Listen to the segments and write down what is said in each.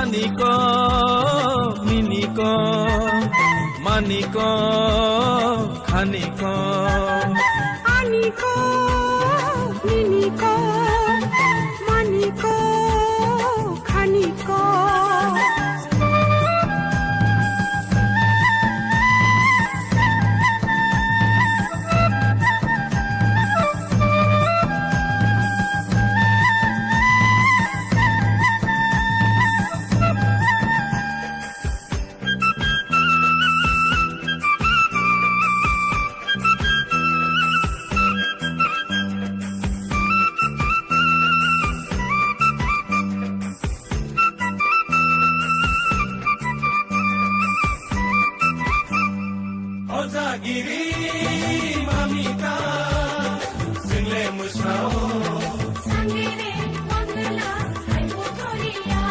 মানিক মিনিক মানিক খানিক আনিক মিনিক মানিক খানিক Ozagiri mamita single musao sangere bangla hai pothoriya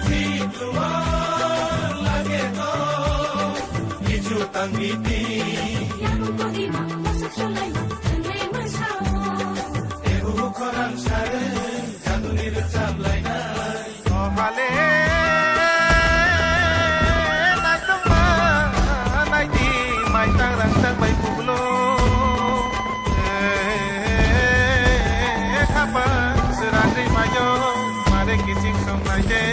Situa lage to Iju tangiti yang kodima masak solai single musao Ehu koran sare jadunir chablai nai Ohale Bay pulo kapan serang mayo mare kicing song naite